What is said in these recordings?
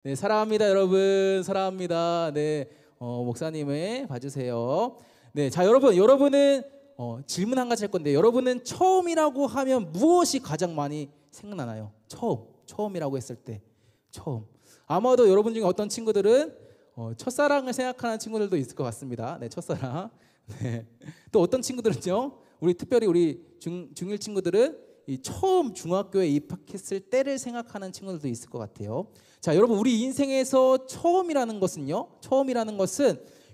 네, 사랑합니다, 여러분. 사랑합니다. 네, 목사님을 봐주세요. 네, 자, 여러분은 질문 한 가지 할 건데, 여러분은 처음이라고 하면 무엇이 가장 많이 생각나나요? 처음이라고 했을 때, 처음. 아마도 여러분 중에 어떤 친구들은 첫사랑을 생각하는 친구들도 있을 것 같습니다. 네, 첫사랑. 네. 또 어떤 친구들은요, 특별히 우리 중1 친구들은 이 처음 중학교에 입학했을 때를 생각하는 친구들도 있을 것 같아요. 자, 여러분, 우리 인생에서 처음이라는 것은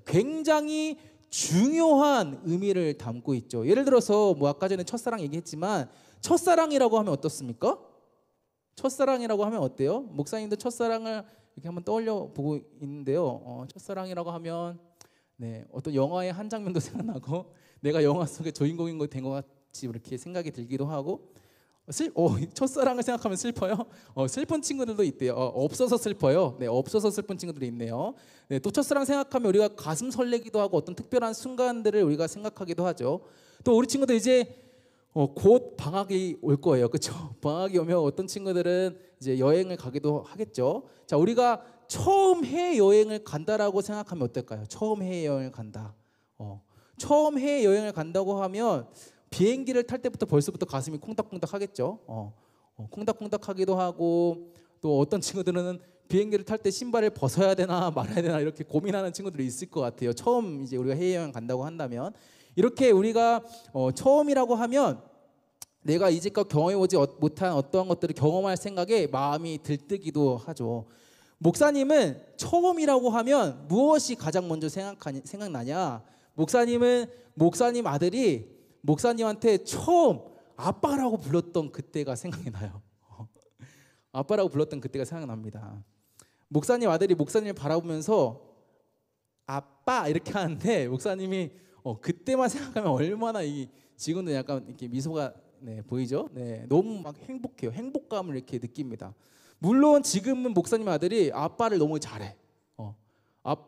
굉장히 중요한 의미를 담고 있죠. 예를 들어서 뭐 아까 전에 첫사랑 얘기했지만 첫사랑이라고 하면 어떻습니까? 첫사랑이라고 하면 어때요? 목사님도 첫사랑을 이렇게 한번 떠올려 보고 있는데요. 첫사랑이라고 하면 네, 어떤 영화의 한 장면도 생각나고 내가 영화 속의 주인공인 것 된 것 같이 이렇게 생각이 들기도 하고 첫사랑을 생각하면 슬퍼요? 슬픈 친구들도 있대요. 없어서 슬퍼요. 네, 없어서 슬픈 친구들이 있네요. 네, 또 첫사랑 생각하면 우리가 가슴 설레기도 하고 어떤 특별한 순간들을 우리가 생각하기도 하죠. 또 우리 친구들 이제 곧 방학이 올 거예요. 그렇죠? 방학이 오면 어떤 친구들은 이제 여행을 가기도 하겠죠. 자, 우리가 처음 해외여행을 간다라고 생각하면 어떨까요? 처음 해외여행을 간다. 처음 해외여행을 간다고 하면 비행기를 탈 때부터 벌써부터 가슴이 콩닥콩닥 하겠죠. 콩닥콩닥 하기도 하고 또 어떤 친구들은 비행기를 탈 때 신발을 벗어야 되나 말아야 되나 이렇게 고민하는 친구들이 있을 것 같아요. 처음 이제 우리가 해외여행 간다고 한다면 이렇게 우리가 처음이라고 하면 내가 이제껏 경험해보지 못한 어떠한 것들을 경험할 생각에 마음이 들뜨기도 하죠. 목사님은 처음이라고 하면 무엇이 가장 먼저 생각나냐? 목사님은 목사님 아들이 목사님한테 처음 아빠라고 불렀던 그때가 생각이 나요. 아빠라고 불렀던 그때가 생각납니다. 목사님 아들이 목사님을 바라보면서 아빠 이렇게 하는데 목사님이 그때만 생각하면 얼마나 지금도 약간 이렇게 미소가 네, 보이죠? 네, 너무 막 행복해요. 행복감을 이렇게 느낍니다. 물론 지금은 목사님 아들이 아빠를 너무 잘해.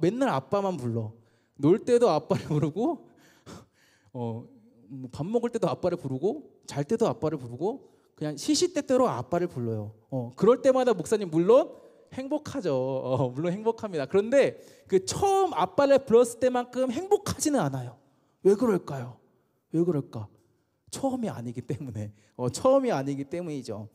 맨날 아빠만 불러. 놀 때도 아빠를 부르고 밥 먹을 때도 아빠를 부르고 잘 때도 아빠를 부르고 그냥 시시때때로 아빠를 불러요. 그럴 때마다 목사님 물론 행복하죠. 물론 행복합니다. 그런데 그 처음 아빠를 불렀을 때만큼 행복하지는 않아요. 왜 그럴까요? 왜 그럴까? 처음이 아니기 때문에. 처음이 아니기 때문이죠.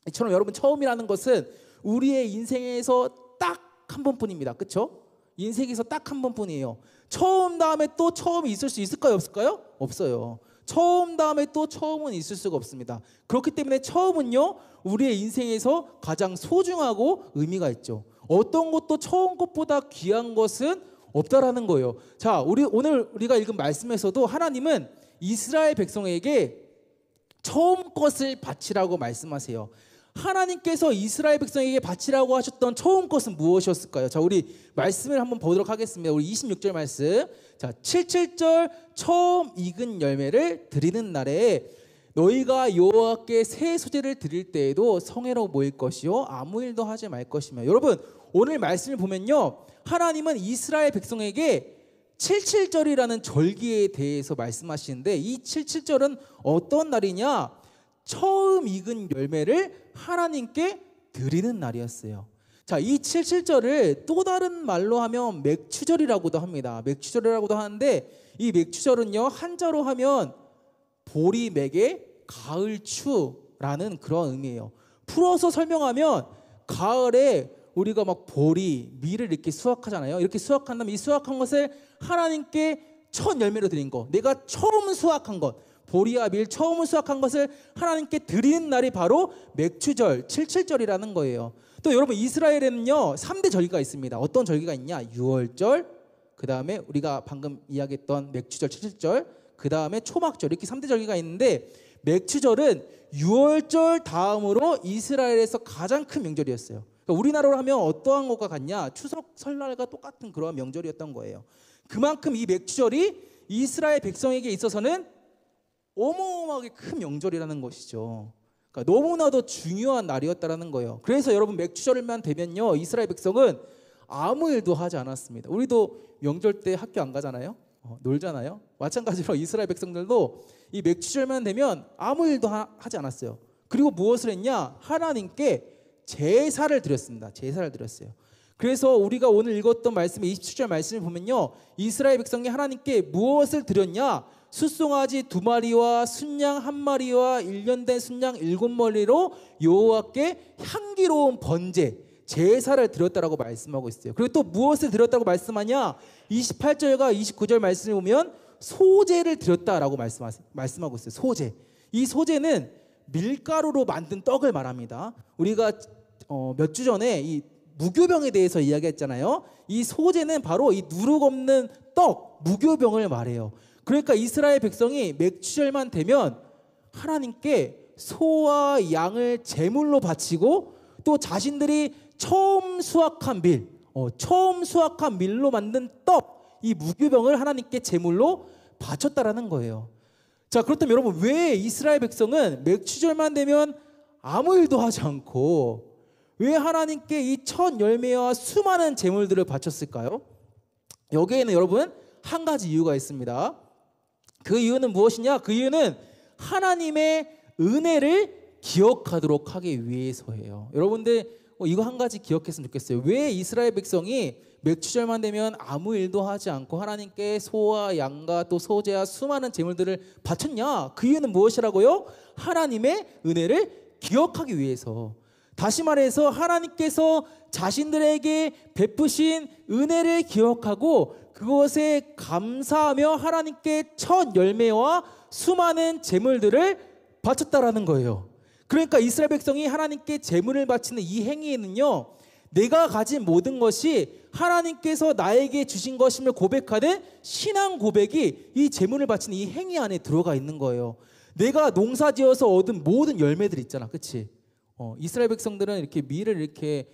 이처럼 여러분 처음이라는 것은 우리의 인생에서 딱 한 번뿐입니다. 그렇죠? 인생에서 딱 한 번뿐이에요. 처음 다음에 또 처음이 있을 수 있을까요? 없을까요? 없어요. 처음 다음에 또 처음은 있을 수가 없습니다. 그렇기 때문에 처음은요 우리의 인생에서 가장 소중하고 의미가 있죠. 어떤 것도 처음 것보다 귀한 것은 없다라는 거예요. 자, 오늘 우리가 읽은 말씀에서도 하나님은 이스라엘 백성에게 처음 것을 바치라고 말씀하세요. 하나님께서 이스라엘 백성에게 바치라고 하셨던 처음 것은 무엇이었을까요? 자, 우리 말씀을 한번 보도록 하겠습니다. 우리 26절 말씀. 자, 77절 처음 익은 열매를 드리는 날에 너희가 여호와께 새 소재를 드릴 때에도 성회로 모일 것이요 아무 일도 하지 말 것이며. 여러분, 오늘 말씀을 보면요. 하나님은 이스라엘 백성에게 77절이라는 절기에 대해서 말씀하시는데 이 77절은 어떤 날이냐? 처음 익은 열매를 하나님께 드리는 날이었어요. 자, 이 77절을 또 다른 말로 하면 맥추절이라고도 합니다. 맥추절이라고도 하는데 이 맥추절은요 한자로 하면 보리맥의 가을추라는 그런 의미예요. 풀어서 설명하면 가을에 우리가 막 보리, 밀을 이렇게 수확하잖아요. 이렇게 수확한다면 이 수확한 것을 하나님께 첫 열매로 드린 것, 내가 처음 수확한 것, 보리와 밀 처음 수확한 것을 하나님께 드리는 날이 바로 맥추절, 77절이라는 거예요. 또 여러분 이스라엘에는요 3대 절기가 있습니다. 어떤 절기가 있냐? 유월절, 그 다음에 우리가 방금 이야기했던 맥추절, 77절, 그 다음에 초막절, 이렇게 3대 절기가 있는데 맥추절은 유월절 다음으로 이스라엘에서 가장 큰 명절이었어요. 그러니까 우리나라로 하면 어떠한 것과 같냐? 추석, 설날과 똑같은 그런 명절이었던 거예요. 그만큼 이 맥추절이 이스라엘 백성에게 있어서는 어마어마하게 큰 명절이라는 것이죠. 그러니까 너무나도 중요한 날이었다라는 거예요. 그래서 여러분 맥추절만 되면요 이스라엘 백성은 아무 일도 하지 않았습니다. 우리도 명절 때 학교 안 가잖아요. 놀잖아요. 마찬가지로 이스라엘 백성들도 이 맥추절만 되면 아무 일도 하지 않았어요. 그리고 무엇을 했냐? 하나님께 제사를 드렸습니다. 제사를 드렸어요. 그래서 우리가 오늘 읽었던 말씀의 27절 말씀을 보면요, 이스라엘 백성이 하나님께 무엇을 드렸냐? 숫송아지 2마리와 순양 1마리와 1년 된 순양 7마리로 여호와께 향기로운 번제, 제사를 드렸다라고 말씀하고 있어요. 그리고 또 무엇을 드렸다고 말씀하냐? 28절과 29절 말씀을 보면 소제를 드렸다라고 말씀하고 있어요. 소제. 이 소제는 밀가루로 만든 떡을 말합니다. 우리가 몇 주 전에 이 무교병에 대해서 이야기했잖아요. 이 소제는 바로 이 누룩 없는 떡, 무교병을 말해요. 그러니까 이스라엘 백성이 맥추절만 되면 하나님께 소와 양을 제물로 바치고 또 자신들이 처음 수확한 밀로 만든 떡, 이 무교병을 하나님께 제물로 바쳤다라는 거예요. 자, 그렇다면 여러분, 왜 이스라엘 백성은 맥추절만 되면 아무 일도 하지 않고 왜 하나님께 이 첫 열매와 수많은 제물들을 바쳤을까요? 여기에는 여러분 한 가지 이유가 있습니다. 그 이유는 무엇이냐? 그 이유는 하나님의 은혜를 기억하도록 하기 위해서예요. 여러분들 이거 한 가지 기억했으면 좋겠어요. 왜 이스라엘 백성이 맥추절만 되면 아무 일도 하지 않고 하나님께 소와 양과 또 소제와 수많은 제물들을 바쳤냐? 그 이유는 무엇이라고요? 하나님의 은혜를 기억하기 위해서. 다시 말해서 하나님께서 자신들에게 베푸신 은혜를 기억하고 그것에 감사하며 하나님께 첫 열매와 수많은 제물들을 바쳤다라는 거예요. 그러니까 이스라엘 백성이 하나님께 제물을 바치는 이 행위에는요, 내가 가진 모든 것이 하나님께서 나에게 주신 것임을 고백하는 신앙 고백이 이 제물을 바치는 이 행위 안에 들어가 있는 거예요. 내가 농사지어서 얻은 모든 열매들 있잖아, 그렇지? 이스라엘 백성들은 이렇게 밀을 이렇게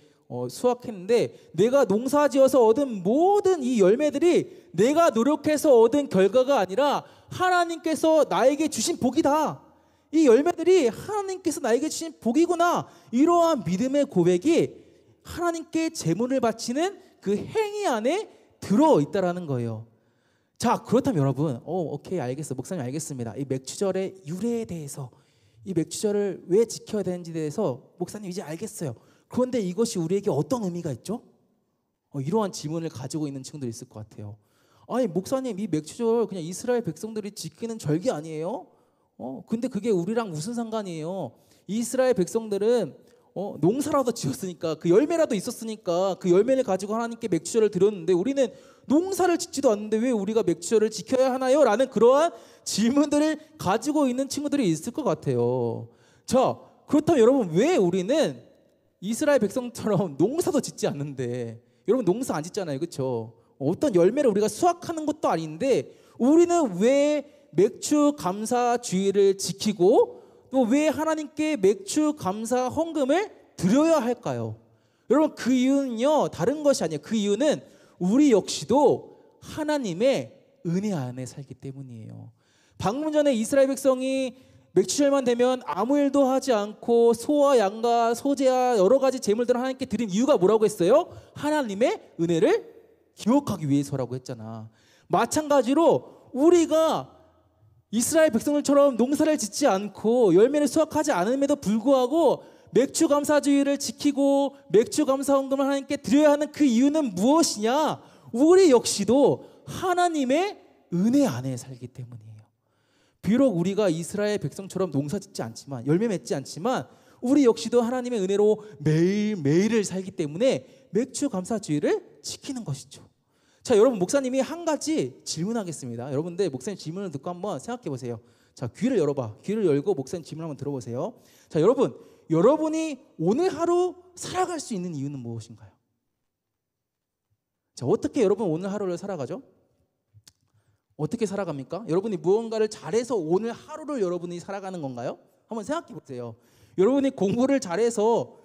수확했는데 내가 농사지어서 얻은 모든 이 열매들이 내가 노력해서 얻은 결과가 아니라 하나님께서 나에게 주신 복이다. 이 열매들이 하나님께서 나에게 주신 복이구나. 이러한 믿음의 고백이 하나님께 제물을 바치는 그 행위 안에 들어있다라는 거예요. 자, 그렇다면 여러분, 오케이, 알겠어. 목사님 알겠습니다. 이 맥추절의 유래에 대해서, 이 맥추절을 왜 지켜야 되는지에 대해서 목사님 이제 알겠어요. 그런데 이것이 우리에게 어떤 의미가 있죠? 이러한 질문을 가지고 있는 친구들이 있을 것 같아요. 아니, 목사님, 이 맥추절 그냥 이스라엘 백성들이 지키는 절기 아니에요? 근데 그게 우리랑 무슨 상관이에요? 이스라엘 백성들은 농사라도 지었으니까, 그 열매라도 있었으니까 그 열매를 가지고 하나님께 맥추절을 드렸는데 우리는 농사를 짓지도 않는데 왜 우리가 맥추절을 지켜야 하나요? 라는 그러한 질문들을 가지고 있는 친구들이 있을 것 같아요. 자, 그렇다면 여러분, 왜 우리는 이스라엘 백성처럼 농사도 짓지 않는데, 여러분 농사 안 짓잖아요, 그렇죠? 어떤 열매를 우리가 수확하는 것도 아닌데 우리는 왜 맥추 감사 주일을 지키고 또 왜 하나님께 맥추 감사 헌금을 드려야 할까요? 여러분, 그 이유는요, 다른 것이 아니에요. 그 이유는 우리 역시도 하나님의 은혜 안에 살기 때문이에요. 방금 전에 이스라엘 백성이 맥추절만 되면 아무 일도 하지 않고 소와 양과 소제와 여러 가지 제물들을 하나님께 드린 이유가 뭐라고 했어요? 하나님의 은혜를 기억하기 위해서라고 했잖아. 마찬가지로 우리가 이스라엘 백성들처럼 농사를 짓지 않고 열매를 수확하지 않음에도 불구하고 맥추 감사주의를 지키고 맥추 감사 헌금을 하나님께 드려야 하는 그 이유는 무엇이냐? 우리 역시도 하나님의 은혜 안에 살기 때문이에요. 비록 우리가 이스라엘 백성처럼 농사 짓지 않지만, 열매 맺지 않지만 우리 역시도 하나님의 은혜로 매일매일을 살기 때문에 맥추 감사주의를 지키는 것이죠. 자, 여러분, 목사님이 한 가지 질문하겠습니다. 여러분들 목사님 질문을 듣고 한번 생각해 보세요. 자, 귀를 열어봐. 귀를 열고 목사님 질문 한번 들어보세요. 자, 여러분이 오늘 하루 살아갈 수 있는 이유는 무엇인가요? 자, 어떻게 여러분 오늘 하루를 살아가죠? 어떻게 살아갑니까? 여러분이 무언가를 잘해서 오늘 하루를 여러분이 살아가는 건가요? 한번 생각해 보세요. 여러분이 공부를 잘해서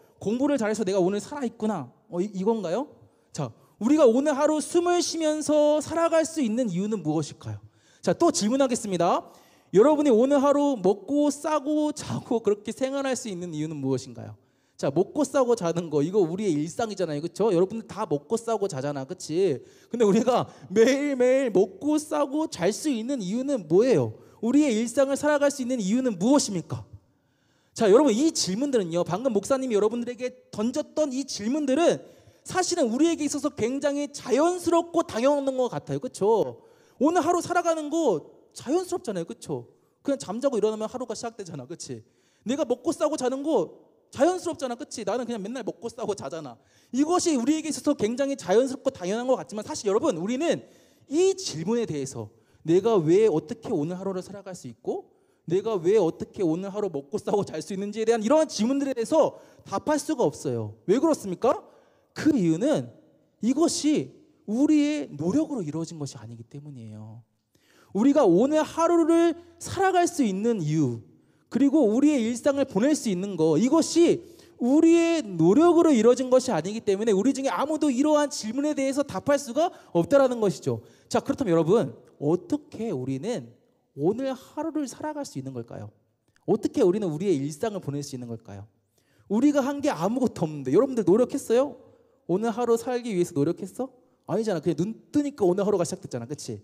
내가 오늘 살아있구나, 이건가요? 자, 우리가 오늘 하루 숨을 쉬면서 살아갈 수 있는 이유는 무엇일까요? 자, 또 질문하겠습니다. 여러분이 오늘 하루 먹고 싸고 자고 그렇게 생활할 수 있는 이유는 무엇인가요? 자, 먹고 싸고 자는 거, 이거 우리의 일상이잖아요, 그렇죠? 여러분들 다 먹고 싸고 자잖아, 그렇지? 근데 우리가 매일매일 먹고 싸고 잘 수 있는 이유는 뭐예요? 우리의 일상을 살아갈 수 있는 이유는 무엇입니까? 자, 여러분 이 질문들은요, 방금 목사님이 여러분들에게 던졌던 이 질문들은 사실은 우리에게 있어서 굉장히 자연스럽고 당연한 것 같아요. 그렇죠? 오늘 하루 살아가는 거 자연스럽잖아요. 그렇죠? 그냥 잠자고 일어나면 하루가 시작되잖아. 그렇지? 내가 먹고 싸고 자는 거 자연스럽잖아. 그렇지? 나는 그냥 맨날 먹고 싸고 자잖아. 이것이 우리에게 있어서 굉장히 자연스럽고 당연한 것 같지만 사실 여러분, 우리는 이 질문에 대해서 내가 왜 어떻게 오늘 하루를 살아갈 수 있고 내가 왜 어떻게 오늘 하루 먹고 싸고 잘 수 있는지에 대한 이러한 질문들에 대해서 답할 수가 없어요. 왜 그렇습니까? 그 이유는 이것이 우리의 노력으로 이루어진 것이 아니기 때문이에요. 우리가 오늘 하루를 살아갈 수 있는 이유, 그리고 우리의 일상을 보낼 수 있는 거, 이것이 우리의 노력으로 이루어진 것이 아니기 때문에 우리 중에 아무도 이러한 질문에 대해서 답할 수가 없다라는 것이죠. 자, 그렇다면 여러분, 어떻게 우리는 오늘 하루를 살아갈 수 있는 걸까요? 어떻게 우리는 우리의 일상을 보낼 수 있는 걸까요? 우리가 한 게 아무것도 없는데 여러분들 노력했어요? 오늘 하루 살기 위해서 노력했어? 아니잖아. 그냥 눈 뜨니까 오늘 하루가 시작됐잖아. 그렇지?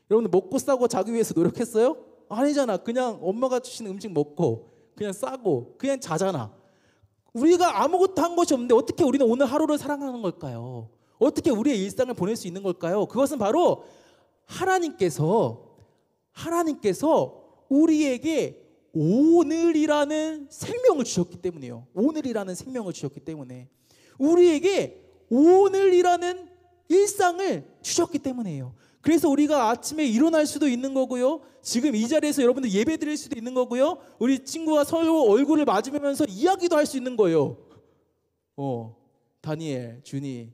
여러분들 먹고 싸고 자기 위해서 노력했어요? 아니잖아. 그냥 엄마가 주신 음식 먹고 그냥 싸고 그냥 자잖아. 우리가 아무것도 한 것이 없는데 어떻게 우리는 오늘 하루를 살아가는 걸까요? 어떻게 우리의 일상을 보낼 수 있는 걸까요? 그것은 바로 하나님께서 우리에게 오늘이라는 생명을 주셨기 때문이에요. 오늘이라는 생명을 주셨기 때문에 우리에게 오늘이라는 일상을 주셨기 때문이에요. 그래서 우리가 아침에 일어날 수도 있는 거고요. 지금 이 자리에서 여러분들 예배 드릴 수도 있는 거고요. 우리 친구와 서로 얼굴을 마주보면서 이야기도 할 수 있는 거예요. 다니엘, 준이.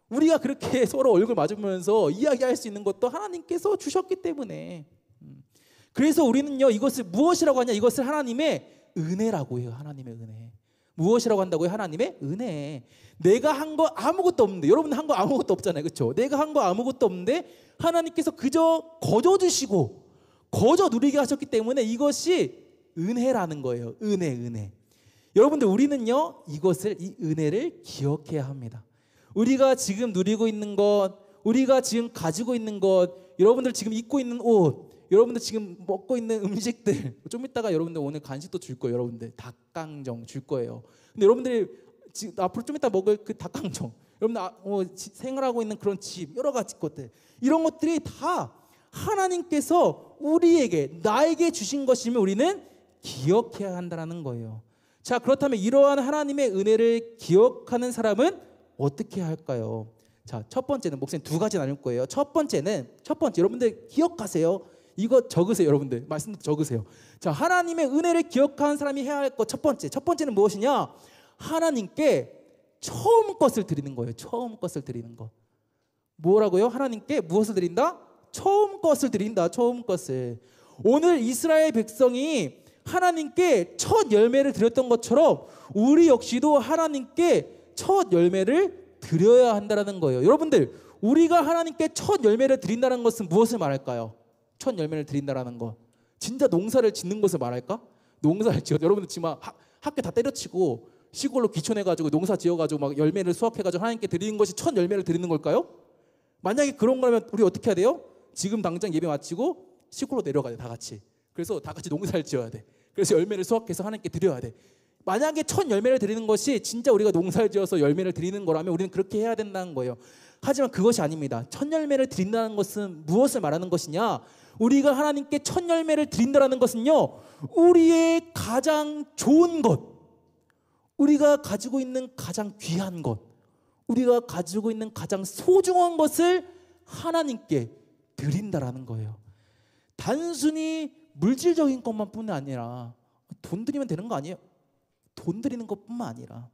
우리가 그렇게 서로 얼굴 마주보면서 이야기할 수 있는 것도 하나님께서 주셨기 때문에. 그래서 우리는요, 이것을 무엇이라고 하냐? 이것을 하나님의 은혜라고 해요. 하나님의 은혜. 무엇이라고 한다고요? 하나님의 은혜. 내가 한 거 아무것도 없는데, 여러분 한 거 아무것도 없잖아요. 그렇죠? 내가 한 거 아무것도 없는데 하나님께서 그저 거저 주시고 거저 누리게 하셨기 때문에 이것이 은혜라는 거예요. 은혜. 여러분들, 우리는요, 이 은혜를 기억해야 합니다. 우리가 지금 누리고 있는 것, 우리가 지금 가지고 있는 것, 여러분들 지금 입고 있는 옷, 여러분들 지금 먹고 있는 음식들, 좀 이따가 여러분들 오늘 간식도 줄 거예요. 여러분들 닭강정 줄 거예요. 근데 여러분들이 앞으로 좀 이따 먹을 그 닭강정, 여러분들 생활하고 있는 그런 집, 여러 가지 것들, 이런 것들이 다 하나님께서 우리에게, 나에게 주신 것이면 우리는 기억해야 한다는 거예요. 자, 그렇다면 이러한 하나님의 은혜를 기억하는 사람은 어떻게 할까요? 자, 첫 번째는 목사님 두 가지 나눌 거예요. 첫 번째 여러분들 기억하세요. 이거 적으세요. 여러분들 말씀도 적으세요. 자, 하나님의 은혜를 기억하는 사람이 해야 할 것 첫 번째는 무엇이냐? 하나님께 처음 것을 드리는 거예요. 처음 것을 드리는 것. 뭐라고요? 하나님께 무엇을 드린다? 처음 것을 드린다. 처음 것을. 오늘 이스라엘 백성이 하나님께 첫 열매를 드렸던 것처럼 우리 역시도 하나님께 첫 열매를 드려야 한다는 거예요. 여러분들, 우리가 하나님께 첫 열매를 드린다는 것은 무엇을 말할까요? 첫 열매를 드린다는 것, 진짜 농사를 짓는 것을 말할까? 농사를 지어, 여러분들 지금 학교 다 때려치고 시골로 귀촌해가지고 농사 지어가지고 막 열매를 수확해가지고 하나님께 드리는 것이 첫 열매를 드리는 걸까요? 만약에 그런 거라면 우리 어떻게 해야 돼요? 지금 당장 예배 마치고 시골로 내려가야 돼. 다 같이. 그래서 다 같이 농사를 지어야 돼. 그래서 열매를 수확해서 하나님께 드려야 돼. 만약에 첫 열매를 드리는 것이 진짜 우리가 농사를 지어서 열매를 드리는 거라면 우리는 그렇게 해야 된다는 거예요. 하지만 그것이 아닙니다. 첫 열매를 드린다는 것은 무엇을 말하는 것이냐? 우리가 하나님께 첫 열매를 드린다는 것은요, 우리의 가장 좋은 것, 우리가 가지고 있는 가장 귀한 것, 우리가 가지고 있는 가장 소중한 것을 하나님께 드린다라는 거예요. 단순히 물질적인 것만뿐이 아니라 돈 드리면 되는 거 아니에요? 돈 드리는 것뿐만 아니라,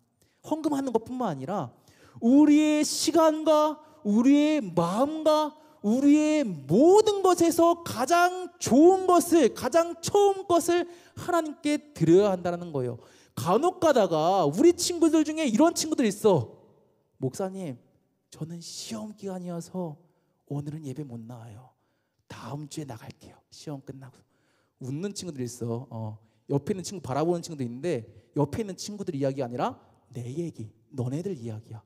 헌금하는 것뿐만 아니라 우리의 시간과 우리의 마음과 우리의 모든 것에서 가장 좋은 것을, 가장 처음 것을 하나님께 드려야 한다는 거예요. 간혹 가다가 우리 친구들 중에 이런 친구들 있어. 목사님, 저는 시험 기간이어서 오늘은 예배 못 나와요. 다음 주에 나갈게요. 시험 끝나고. 웃는 친구들 있어. 옆에 있는 친구 바라보는 친구도 있는데 옆에 있는 친구들 이야기가 아니라 내 얘기, 너네들 이야기야.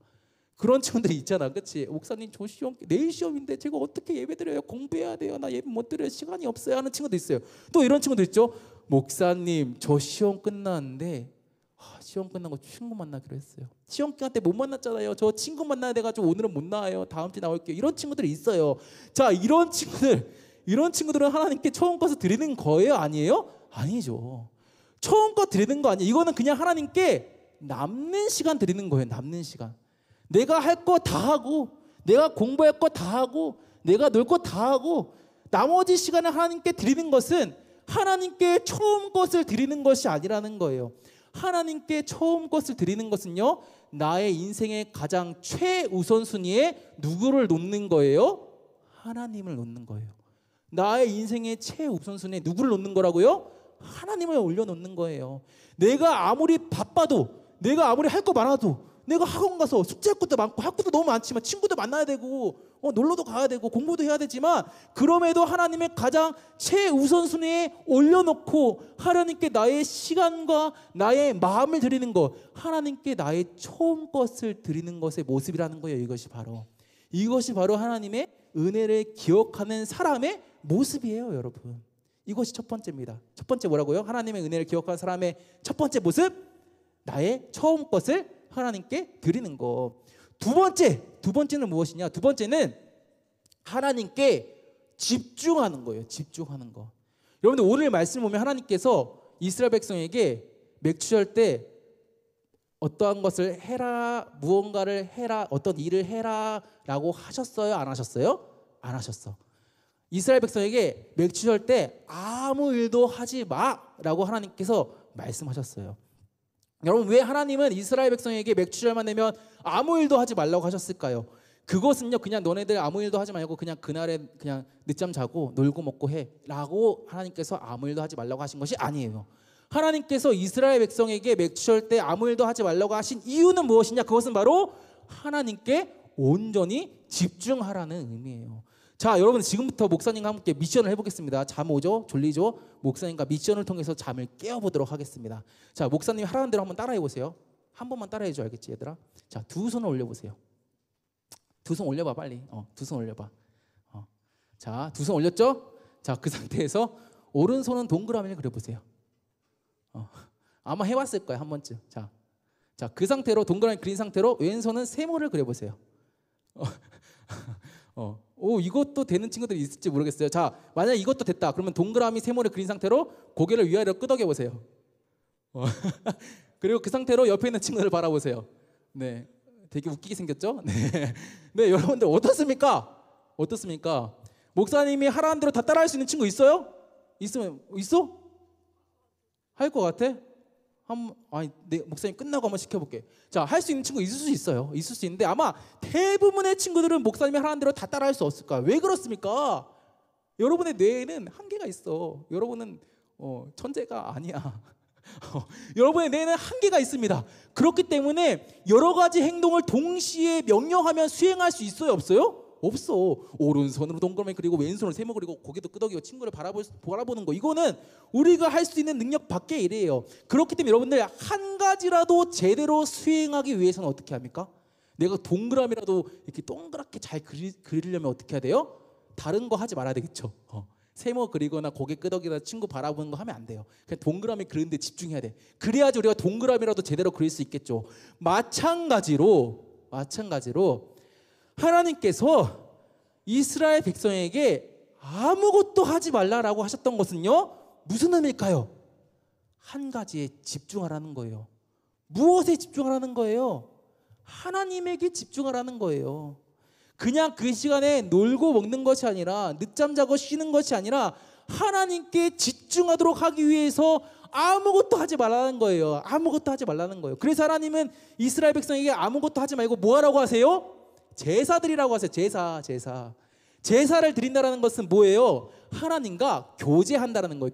그런 친구들이 있잖아, 그렇지? 목사님 저 시험 내일 시험인데 제가 어떻게 예배드려요? 공부해야 돼요. 나 예배 못 드려요. 시간이 없어요. 하는 친구도 있어요. 또 이런 친구도 있죠. 목사님 저 시험 끝났는데 시험 끝나고 친구 만나기로 했어요. 시험 기간 때 못 만났잖아요. 저 친구 만나야 돼가지고 오늘은 못 나와요. 다음 주에 나올게요. 이런 친구들이 있어요. 자, 이런 친구들은 하나님께 처음 것을 드리는 거예요, 아니에요? 아니죠. 처음 것 드리는 거 아니에요. 이거는 그냥 하나님께 남는 시간 드리는 거예요. 남는 시간. 내가 할 거 다 하고, 내가 공부할 거 다 하고, 내가 놀 거 다 하고, 나머지 시간을 하나님께 드리는 것은 하나님께 처음 것을 드리는 것이 아니라는 거예요. 하나님께 처음 것을 드리는 것은요, 나의 인생의 가장 최우선순위에 누구를 놓는 거예요? 하나님을 놓는 거예요. 나의 인생의 최우선순위에 누구를 놓는 거라고요? 하나님을 올려놓는 거예요. 내가 아무리 바빠도, 내가 아무리 할 거 많아도, 내가 학원 가서 숙제할 것도 많고 할 것도 너무 많지만 친구도 만나야 되고 놀러도 가야 되고 공부도 해야 되지만, 그럼에도 하나님의 가장 최우선순위에 올려놓고 하나님께 나의 시간과 나의 마음을 드리는 것, 하나님께 나의 처음 것을 드리는 것의 모습이라는 거예요. 이것이 바로 하나님의 은혜를 기억하는 사람의 모습이에요, 여러분. 이것이 첫 번째입니다. 첫 번째 뭐라고요? 하나님의 은혜를 기억하는 사람의 첫 번째 모습, 나의 처음 것을 하나님께 드리는 거. 두 번째는 무엇이냐? 두 번째는 하나님께 집중하는 거예요. 집중하는 거. 여러분들 오늘 말씀 보면 하나님께서 이스라엘 백성에게 맥주할 때 어떠한 것을 해라, 무언가를 해라, 어떤 일을 해라 라고 하셨어요? 안 하셨어요? 안 하셨어. 이스라엘 백성에게 맥주할 때 아무 일도 하지 마 라고 하나님께서 말씀하셨어요. 여러분, 왜 하나님은 이스라엘 백성에게 맥주절만 되면 아무 일도 하지 말라고 하셨을까요? 그것은요, 그냥 너네들 아무 일도 하지 말고 그냥 그날에 그냥 늦잠 자고 놀고 먹고 해 라고 하나님께서 아무 일도 하지 말라고 하신 것이 아니에요. 하나님께서 이스라엘 백성에게 맥주절 때 아무 일도 하지 말라고 하신 이유는 무엇이냐? 그것은 바로 하나님께 온전히 집중하라는 의미예요. 자, 여러분, 지금부터 목사님과 함께 미션을 해보겠습니다. 잠 오죠? 졸리죠? 목사님과 미션을 통해서 잠을 깨워보도록 하겠습니다. 자, 목사님이 하라는 대로 한번 따라해보세요. 한 번만 따라해줘, 알겠지, 얘들아? 자, 두 손을 올려보세요. 두 손 올려봐, 빨리. 두 손 올려봐. 자, 두 손 올렸죠? 자, 그 상태에서 오른손은 동그라미를 그려보세요. 아마 해봤을 거야, 한 번쯤. 자, 그 상태로 동그라미 그린 상태로 왼손은 세모를 그려보세요. 이것도 되는 친구들이 있을지 모르겠어요. 자, 만약 이것도 됐다. 그러면 동그라미 세모를 그린 상태로 고개를 위아래로 끄덕여 보세요. 그리고 그 상태로 옆에 있는 친구들을 바라보세요. 네, 되게 웃기게 생겼죠? 네, 여러분들 어떻습니까? 목사님이 하라는 대로 다 따라할 수 있는 친구 있어요? 있어? 할 것 같아? 목사님 끝나고 한번 시켜볼게. 자, 할 수 있는 친구 있을 수 있어요. 있을 수 있는데 아마 대부분의 친구들은 목사님이 하라는 대로 다 따라할 수 없을까? 왜 그렇습니까? 여러분의 뇌에는 한계가 있어. 여러분은 천재가 아니야. 여러분의 뇌에는 한계가 있습니다. 그렇기 때문에 여러 가지 행동을 동시에 명령하면 수행할 수 있어요, 없어요? 없어. 오른손으로 동그라미 그리고 왼손으로 세모 그리고 고개도 끄덕이고 친구를 바라보는 거, 이거는 우리가 할 수 있는 능력 밖의 일이에요. 그렇기 때문에 여러분들 한 가지라도 제대로 수행하기 위해서는 어떻게 합니까? 내가 동그라미라도 이렇게 동그랗게 잘 그리려면 어떻게 해야 돼요? 다른 거 하지 말아야 되겠죠. 세모 그리거나 고개 끄덕이거나 친구 바라보는 거 하면 안 돼요. 그냥 동그라미 그리는 데 집중해야 돼. 그래야지 우리가 동그라미라도 제대로 그릴 수 있겠죠. 마찬가지로 하나님께서 이스라엘 백성에게 아무것도 하지 말라라고 하셨던 것은요, 무슨 의미일까요? 한 가지에 집중하라는 거예요. 무엇에 집중하라는 거예요? 하나님에게 집중하라는 거예요. 그냥 그 시간에 놀고 먹는 것이 아니라, 늦잠 자고 쉬는 것이 아니라 하나님께 집중하도록 하기 위해서 아무것도 하지 말라는 거예요. 아무것도 하지 말라는 거예요. 그래서 하나님은 이스라엘 백성에게 아무것도 하지 말고 뭐 하라고 하세요? 제사 드리라고 하세요. 제사를 드린다는 것은 뭐예요? 하나님과 교제한다는 거예요.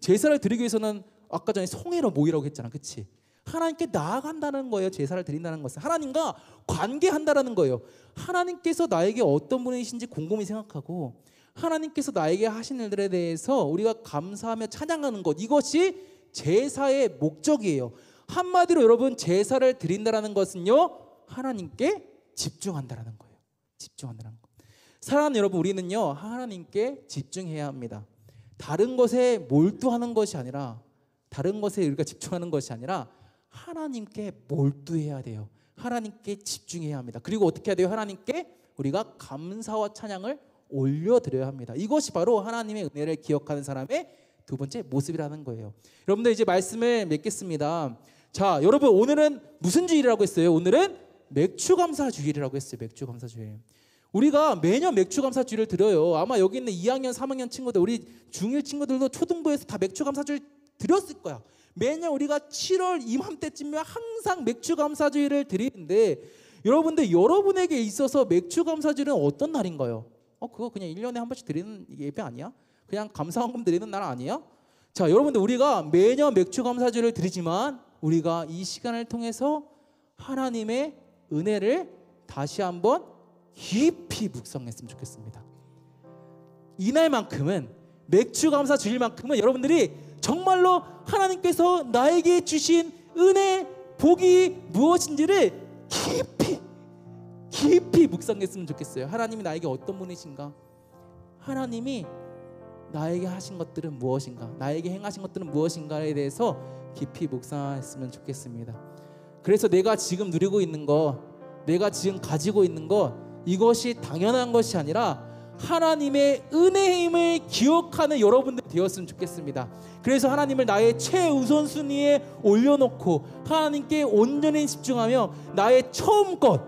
제사를 드리기 위해서는 아까 전에 성회로 모이라고 했잖아, 그치? 하나님께 나아간다는 거예요. 제사를 드린다는 것은 하나님과 관계한다는 거예요. 하나님께서 나에게 어떤 분이신지 곰곰이 생각하고 하나님께서 나에게 하신 일들에 대해서 우리가 감사하며 찬양하는 것, 이것이 제사의 목적이에요. 한마디로 여러분, 제사를 드린다는 것은요, 하나님께 집중한다라는 거예요. 집중한다는 거. 사랑하는 여러분, 우리는요 하나님께 집중해야 합니다. 다른 것에 몰두하는 것이 아니라, 다른 것에 우리가 집중하는 것이 아니라 하나님께 몰두해야 돼요. 하나님께 집중해야 합니다. 그리고 어떻게 해야 돼요? 하나님께 우리가 감사와 찬양을 올려드려야 합니다. 이것이 바로 하나님의 은혜를 기억하는 사람의 두 번째 모습이라는 거예요. 여러분들 이제 말씀을 맺겠습니다. 자, 여러분 오늘은 무슨 주일이라고 했어요? 오늘은 맥주감사 주일이라고 했어요. 맥주감사 주일. 우리가 매년 맥주감사 주일을 드려요. 아마 여기 있는 2학년, 3학년 친구들, 우리 중1 친구들도 초등부에서 다 맥주감사 주일 드렸을 거야. 매년 우리가 7월 이맘때쯤이면 항상 맥주감사 주일을 드리는데, 여러분들 여러분에게 있어서 맥주감사 주일은 어떤 날인가요? 그거 그냥 1년에 한 번씩 드리는 예배 아니야? 그냥 감사원금 드리는 날 아니야? 자, 여러분들 우리가 매년 맥주감사 주일을 드리지만 우리가 이 시간을 통해서 하나님의 은혜를 다시 한번 깊이 묵상했으면 좋겠습니다. 이날만큼은, 맥주감사 주일만큼은 여러분들이 정말로 하나님께서 나에게 주신 은혜, 복이 무엇인지를 깊이 묵상했으면 좋겠어요. 하나님이 나에게 어떤 분이신가? 하나님이 나에게 하신 것들은 무엇인가? 나에게 행하신 것들은 무엇인가에 대해서 깊이 묵상했으면 좋겠습니다. 그래서 내가 지금 누리고 있는 것, 내가 지금 가지고 있는 것, 이것이 당연한 것이 아니라 하나님의 은혜임을 기억하는 여러분들 되었으면 좋겠습니다. 그래서 하나님을 나의 최우선순위에 올려놓고 하나님께 온전히 집중하며 나의 처음 것,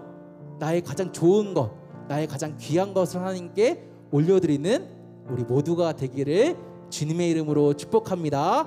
나의 가장 좋은 것, 나의 가장 귀한 것을 하나님께 올려드리는 우리 모두가 되기를 주님의 이름으로 축복합니다.